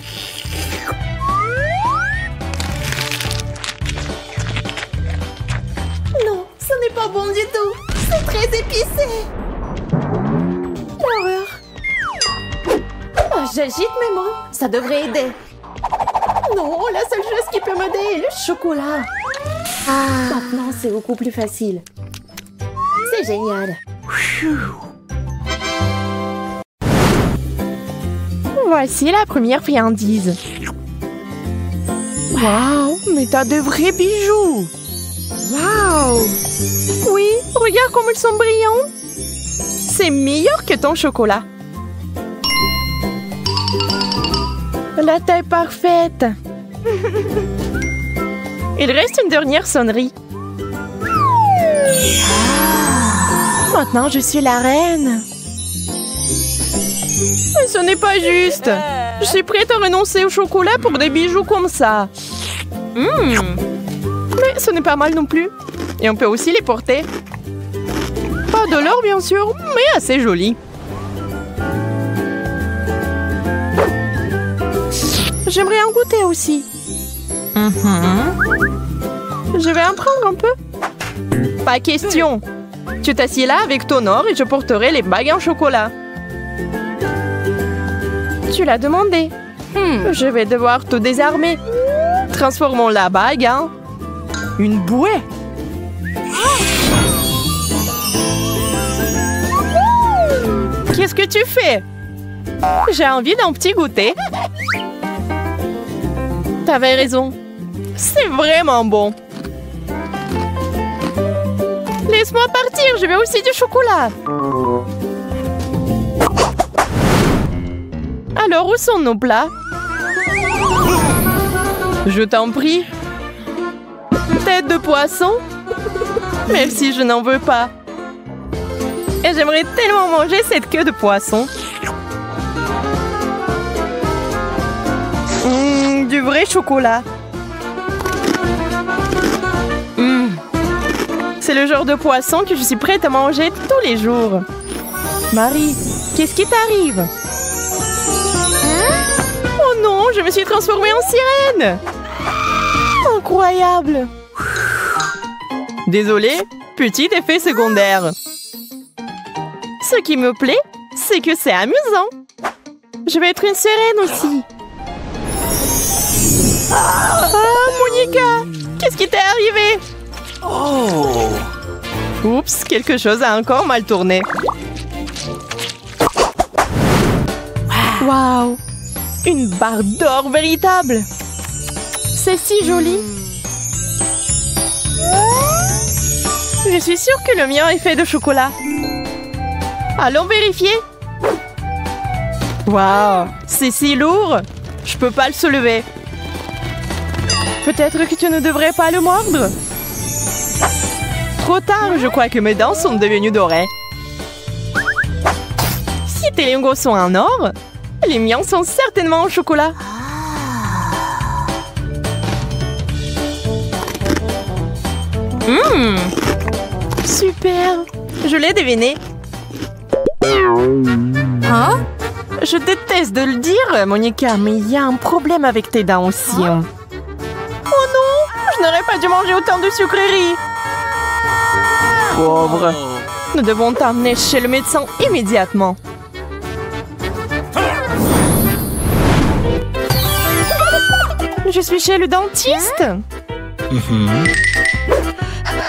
Non, ce n'est pas bon du tout. C'est très épicé. L'horreur. Oh, j'agite mes mains. Ça devrait aider. Non, la seule chose qui peut m'aider est le chocolat. Maintenant, c'est beaucoup plus facile. C'est génial. Voici la première friandise. Waouh, mais t'as de vrais bijoux. Waouh. Oui, regarde comme ils sont brillants. C'est meilleur que ton chocolat. La taille parfaite. Il reste une dernière sonnerie. Maintenant, je suis la reine. Mais ce n'est pas juste. Je suis prête à renoncer au chocolat pour des bijoux comme ça. Mais ce n'est pas mal non plus. Et on peut aussi les porter. Pas de l'or, bien sûr, mais assez joli. J'aimerais en goûter aussi. Je vais en prendre un peu. Pas question. Tu t'assieds là avec ton or et je porterai les bagues en chocolat. Tu l'as demandé. Je vais devoir te désarmer. Transformons la bague en une bouée. Qu'est-ce que tu fais? J'ai envie d'un petit goûter. T'avais raison. C'est vraiment bon. Laisse-moi partir, je veux aussi du chocolat. Alors, où sont nos plats? Je t'en prie. Tête de poisson? Merci, je n'en veux pas. Et j'aimerais tellement manger cette queue de poisson. Du vrai chocolat. C'est le genre de poisson que je suis prête à manger tous les jours. Marie, qu'est-ce qui t'arrive? Oh non, je me suis transformée en sirène. Incroyable. Désolée, petit effet secondaire. Ce qui me plaît, c'est que c'est amusant. Je vais être une sirène aussi. Monica, qu'est-ce qui t'est arrivé? Oups, quelque chose a encore mal tourné. Waouh, une barre d'or véritable. C'est si joli. Je suis sûre que le mien est fait de chocolat. Allons vérifier. Waouh, c'est si lourd. Je peux pas le soulever. Peut-être que tu ne devrais pas le mordre. Trop tard, je crois que mes dents sont devenues dorées. Si tes lingots sont en or, les miens sont certainement en chocolat. Super, je l'ai deviné. Hein? Je déteste de le dire, Monica, mais il y a un problème avec tes dents aussi. Oh non, je n'aurais pas dû manger autant de sucreries. Pauvre. Nous devons t'emmener chez le médecin immédiatement. Je suis chez le dentiste.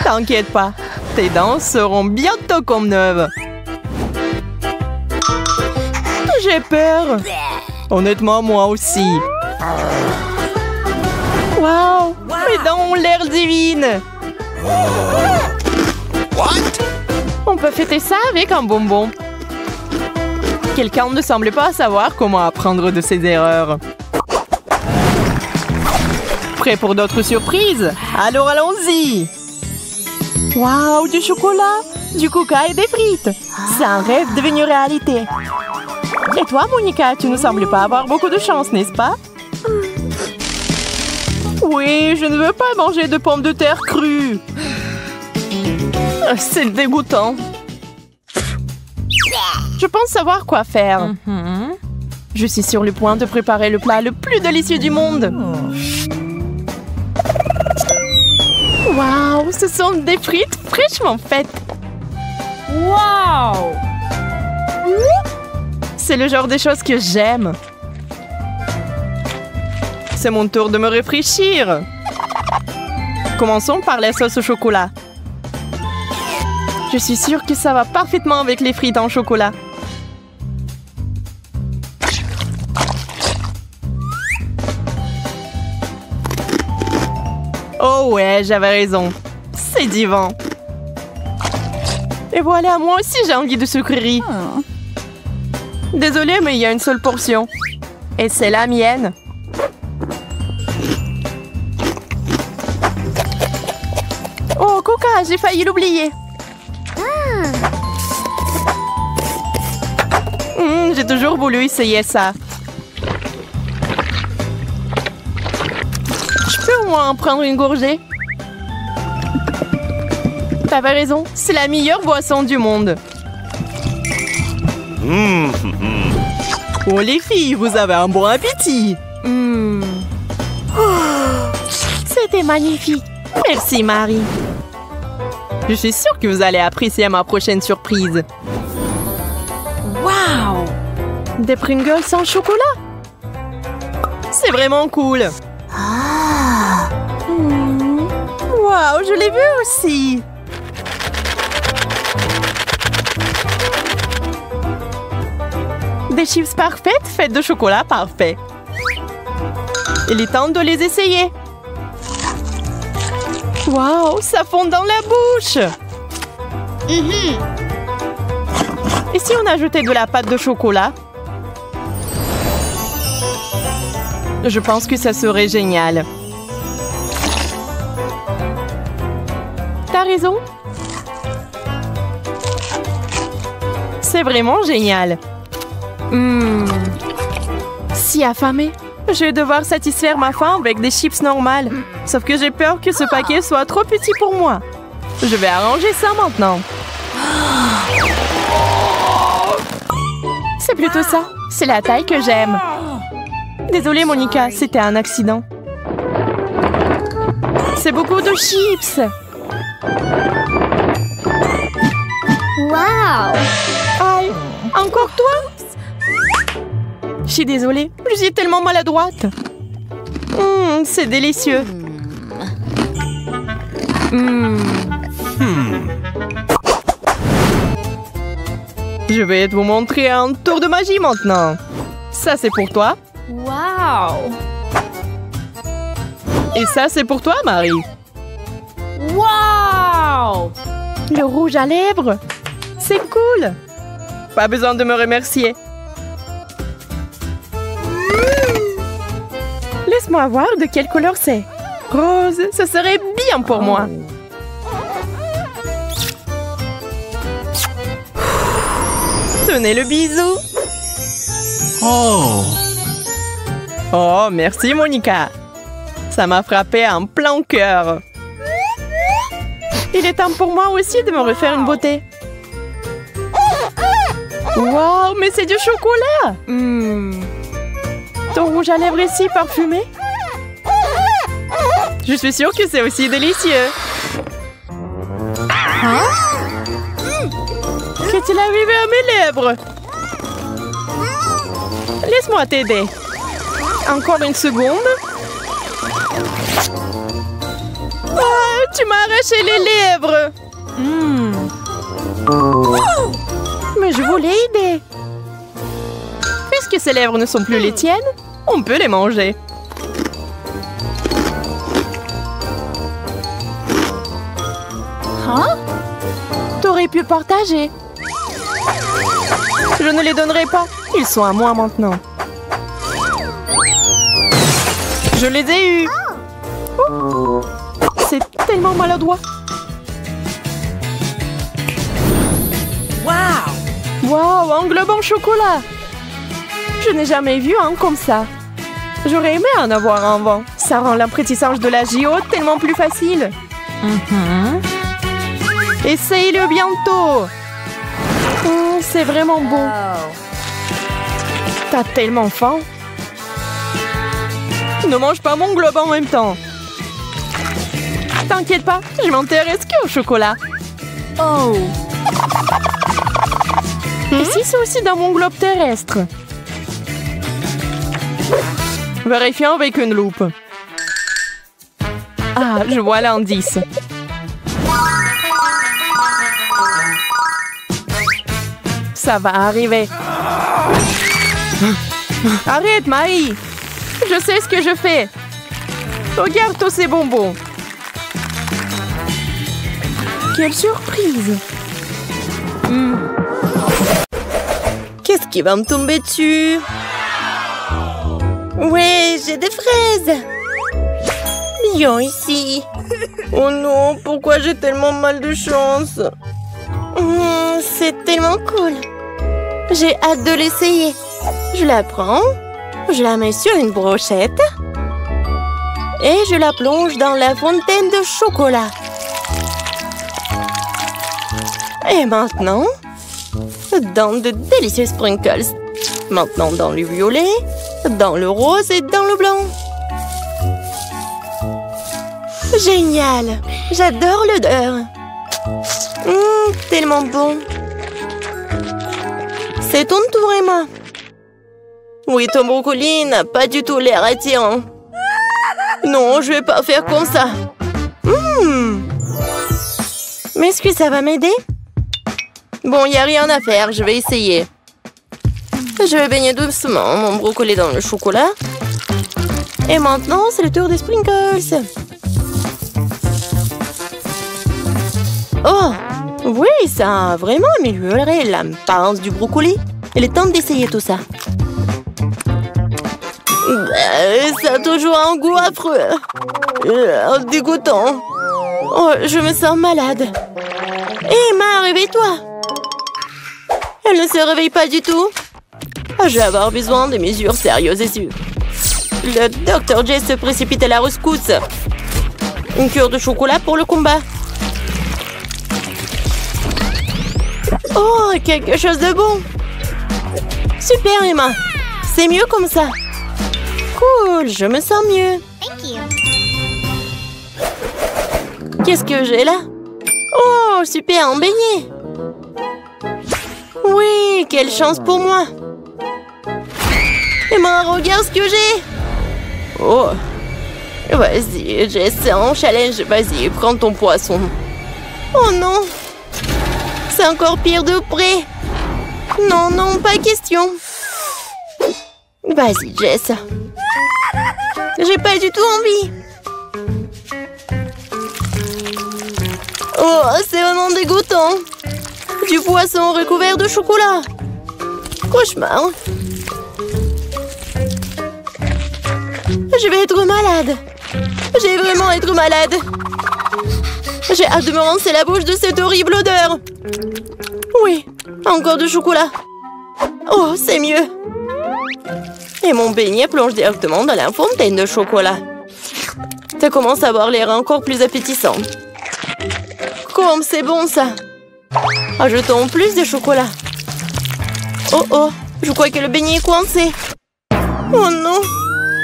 T'inquiète pas, tes dents seront bientôt comme neuves. J'ai peur. Honnêtement, moi aussi. Waouh, mes dents ont l'air divines. On peut fêter ça avec un bonbon. Quelqu'un ne semble pas savoir comment apprendre de ses erreurs. Prêt pour d'autres surprises? Alors allons-y. Waouh, du chocolat, du coca et des frites. C'est un rêve devenu réalité. Et toi, Monica, tu ne sembles pas avoir beaucoup de chance, n'est-ce pas? Oui, je ne veux pas manger de pommes de terre crues. C'est dégoûtant. Je pense savoir quoi faire. Je suis sur le point de préparer le plat le plus délicieux du monde. Waouh, ce sont des frites fraîchement faites. Wow! C'est le genre de choses que j'aime. C'est mon tour de me réfléchir. Commençons par la sauce au chocolat. Je suis sûre que ça va parfaitement avec les frites en chocolat. Oh ouais, j'avais raison. C'est divin. Et voilà, moi aussi j'ai envie de sucrerie. Désolée, mais il y a une seule portion. Et c'est la mienne. Oh, Coca, j'ai failli l'oublier. J'ai toujours voulu essayer ça. Je peux au moins en prendre une gorgée? T'avais raison, c'est la meilleure boisson du monde. Oh les filles, vous avez un bon appétit. C'était magnifique. Merci Marie. Je suis sûre que vous allez apprécier ma prochaine surprise. Wow! Des Pringles sans chocolat. C'est vraiment cool. Wow, je l'ai vu aussi. Des chips parfaites faites de chocolat parfait. Il est temps de les essayer. Wow, ça fond dans la bouche. Et si on ajoutait de la pâte de chocolat? Je pense que ça serait génial. T'as raison. C'est vraiment génial. Si affamée, je vais devoir satisfaire ma faim avec des chips normales. Sauf que j'ai peur que ce paquet soit trop petit pour moi. Je vais arranger ça maintenant. C'est plutôt ça. C'est la taille que j'aime. Désolée, Monica, c'était un accident. C'est beaucoup de chips. Wow! Aïe, encore toi? Je suis désolée, je suis tellement maladroite. C'est délicieux. Je vais vous montrer un tour de magie maintenant. Ça, c'est pour toi. Wow! Et ça, c'est pour toi, Marie. Wow! Le rouge à lèvres. C'est cool. Pas besoin de me remercier. Laisse-moi voir de quelle couleur c'est. Rose, ce serait bien pour moi. Tenez le bisou. Oh, merci Monica. Ça m'a frappé en plein cœur. Il est temps pour moi aussi de me refaire une beauté. Wow, mais c'est du chocolat. Ton rouge à lèvres est si parfumé. Je suis sûre que c'est aussi délicieux. Qu'est-il arrivé à mes lèvres? Laisse-moi t'aider. Encore une seconde. Ah, tu m'as arraché les lèvres. Mais je voulais aider. Puisque ces lèvres ne sont plus les tiennes, on peut les manger. T'aurais pu partager. Je ne les donnerai pas. Ils sont à moi maintenant. Je les ai eus. C'est tellement maladroit. Wow! Wow, un globe en chocolat. Je n'ai jamais vu un comme ça. J'aurais aimé en avoir un avant. Ça rend l'apprentissage de la JO tellement plus facile. Essaye-le bientôt. C'est vraiment beau. T'as tellement faim. Ne mange pas mon globe en même temps. T'inquiète pas, je m'intéresse qu'au chocolat. Oh. Et si c'est aussi dans mon globe terrestre? Vérifions avec une loupe. Ah, je vois l'indice. Ça va arriver. Arrête, Marie. Je sais ce que je fais. Regarde tous ces bonbons. Quelle surprise. Qu'est-ce qui va me tomber dessus? Ouais, j'ai des fraises. Viens ici. Oh non, pourquoi j'ai tellement mal de chance? C'est tellement cool. J'ai hâte de l'essayer. Je la prends, je la mets sur une brochette et je la plonge dans la fontaine de chocolat. Et maintenant, dans de délicieux sprinkles. Maintenant dans le violet, dans le rose et dans le blanc. Génial! J'adore l'odeur. Tellement bon. C'est ton tour, Emma. Oui, ton brocoli n'a pas du tout l'air attirant. Non, je vais pas faire comme ça. Mais est-ce que ça va m'aider? Bon, il n'y a rien à faire, je vais essayer. Je vais baigner doucement mon brocoli dans le chocolat. Et maintenant, c'est le tour des sprinkles. Oh, oui, ça a vraiment amélioré l'apparence du brocoli. Il est temps d'essayer tout ça. Ça a toujours un goût affreux. Dégoûtant. Oh, je me sens malade. Emma, réveille-toi. Elle ne se réveille pas du tout. Je vais avoir besoin de mesures sérieuses et sûres. Le Dr. Jess se précipite à la rescousse. Une cure de chocolat pour le combat. Oh, quelque chose de bon. Super, Emma. C'est mieux comme ça. Cool, je me sens mieux. Qu'est-ce que j'ai là? Oh, super, un beignet. Oui, quelle chance pour moi. Emma, regarde ce que j'ai. Oh. Vas-y, j'essaie un challenge. Vas-y, prends ton poisson. Oh non. C'est encore pire de près. Non, non, pas question. Vas-y, Jess. J'ai pas du tout envie. Oh, c'est vraiment dégoûtant. Du poisson recouvert de chocolat. Cauchemar. Je vais être malade. Je vais vraiment être malade. J'ai hâte de me rincer la bouche de cette horrible odeur. Oui, encore de chocolat. Oh, c'est mieux. Et mon beignet plonge directement dans la fontaine de chocolat. Ça commence à avoir l'air encore plus appétissant. Comme c'est bon ça. Ajoutons plus de chocolat. Oh oh, je crois que le beignet est coincé. Oh non,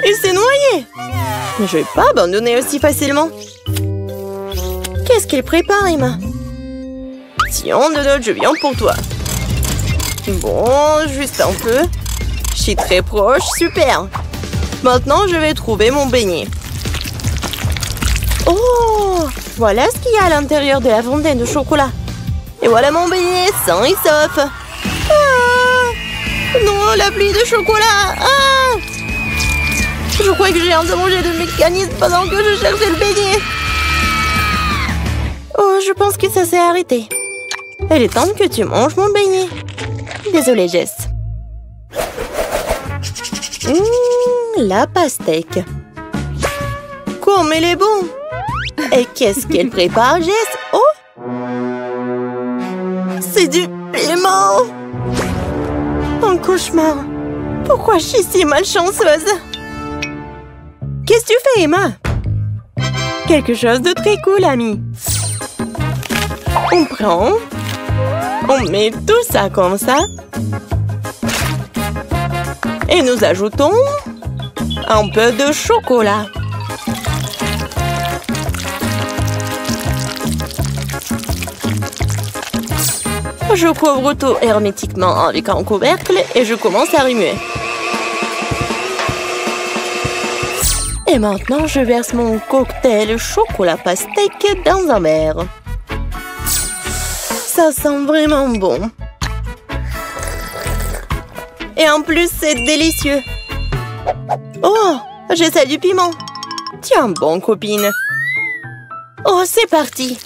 il s'est noyé. Mais je vais pas abandonner aussi facilement. Qu'est-ce qu'il prépare, Emma? Tiens, Donald, je viens pour toi. Bon, juste un peu. Je suis très proche, super. Maintenant, je vais trouver mon beignet. Oh, voilà ce qu'il y a à l'intérieur de la fontaine de chocolat. Et voilà mon beignet, sain et sauf. Ah, non, la pluie de chocolat. Ah, je crois que j'ai endommagé le mécanisme pendant que je cherchais le beignet. Oh, je pense que ça s'est arrêté. Il est temps que tu manges mon beignet. Désolée, Jess. La pastèque. Comme elle est bon. Et qu'est-ce qu'elle prépare, Jess? Oh, c'est du piment. Un cauchemar. Pourquoi je suis si malchanceuse? Qu'est-ce que tu fais, Emma? Quelque chose de très cool, ami. On prend. On met tout ça comme ça. Et nous ajoutons un peu de chocolat. Je couvre tout hermétiquement avec un couvercle et je commence à remuer. Et maintenant, je verse mon cocktail chocolat pastèque dans un verre. Ça sent vraiment bon. Et en plus, c'est délicieux. Oh, j'essaie du piment. Tiens bon, copine. Oh, c'est parti.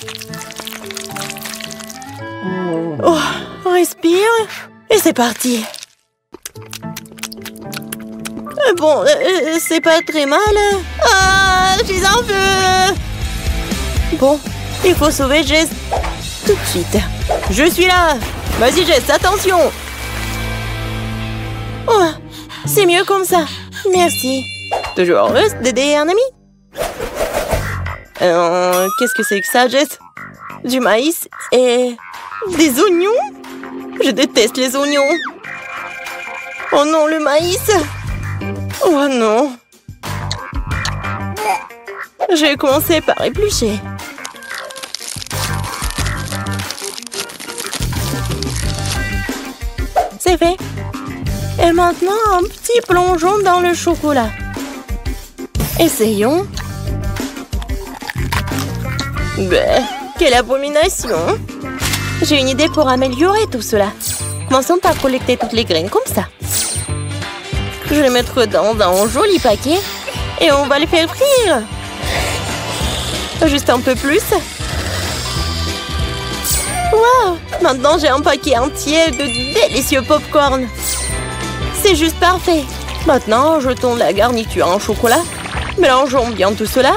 Oh, respire. Et c'est parti. Bon, c'est pas très mal. Ah, je suis en feu. Bon, il faut sauver Jess tout de suite. Je suis là. Vas-y, Jess, attention. Oh, c'est mieux comme ça. Merci. Toujours heureuse d'aider un ami. Qu'est-ce que c'est que ça, Jess? Du maïs et des oignons? Je déteste les oignons. Oh non, le maïs. Oh non. Je vais commencer par éplucher. C'est fait. Et maintenant, un petit plongeon dans le chocolat. Essayons. Bah, quelle abomination! J'ai une idée pour améliorer tout cela. Commençons par collecter toutes les graines comme ça. Je vais les mettre dans un joli paquet et on va les faire frire. Juste un peu plus. Wow! Maintenant, j'ai un paquet entier de délicieux pop-corn. C'est juste parfait. Maintenant, jetons la garniture en chocolat. Mélangeons bien tout cela.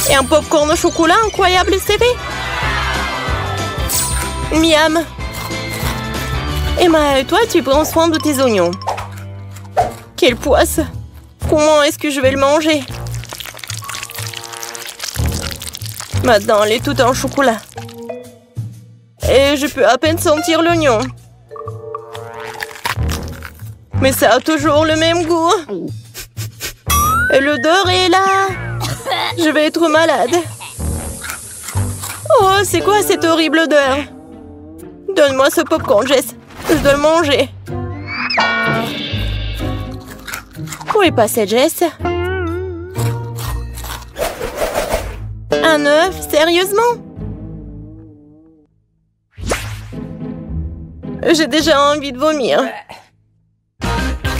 Et un pop-corn au chocolat incroyable, c'est fait. Miam. Emma, toi, tu prends soin de tes oignons. Quelle poisse! Comment est-ce que je vais le manger? Maintenant, elle est toute en chocolat. Et je peux à peine sentir l'oignon. Mais ça a toujours le même goût. Et l'odeur est là. Je vais être malade. Oh, c'est quoi cette horrible odeur? Donne-moi ce popcorn, Jess. Je dois le manger. Où est passé Jess? Un œuf? Sérieusement? J'ai déjà envie de vomir.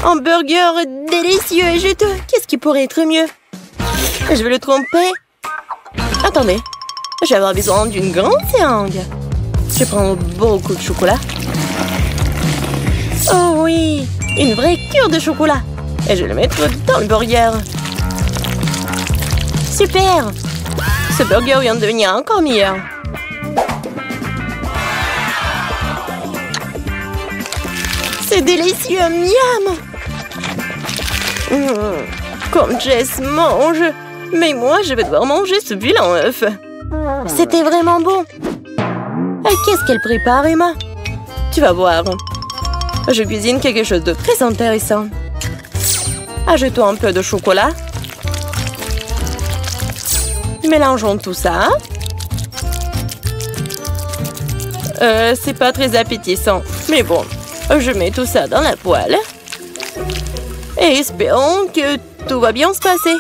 Un burger délicieux et juteux. Qu'est-ce qui pourrait être mieux? Je vais le tromper. Attendez. Je vais avoir besoin d'une grande seringue. Je prends beaucoup de chocolat. Oh oui, une vraie cure de chocolat. Et je vais le mettre dans le burger. Super! Ce burger vient de devenir encore meilleur. C'est délicieux, miam! Comme Jess mange. Mais moi, je vais devoir manger ce vilain œuf. C'était vraiment bon. Qu'est-ce qu'elle prépare, Emma? Tu vas voir. Je cuisine quelque chose de très intéressant. Ajoutons un peu de chocolat. Mélangeons tout ça. C'est pas très appétissant. Mais bon, je mets tout ça dans la poêle. Et espérons que tout va bien se passer.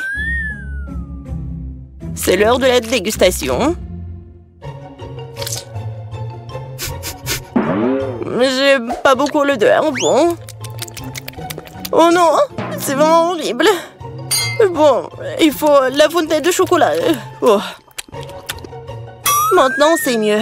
C'est l'heure de la dégustation. J'aime pas beaucoup l'odeur, bon. Oh non, c'est vraiment horrible. Bon, il faut la fontaine de chocolat. Oh. Maintenant, c'est mieux.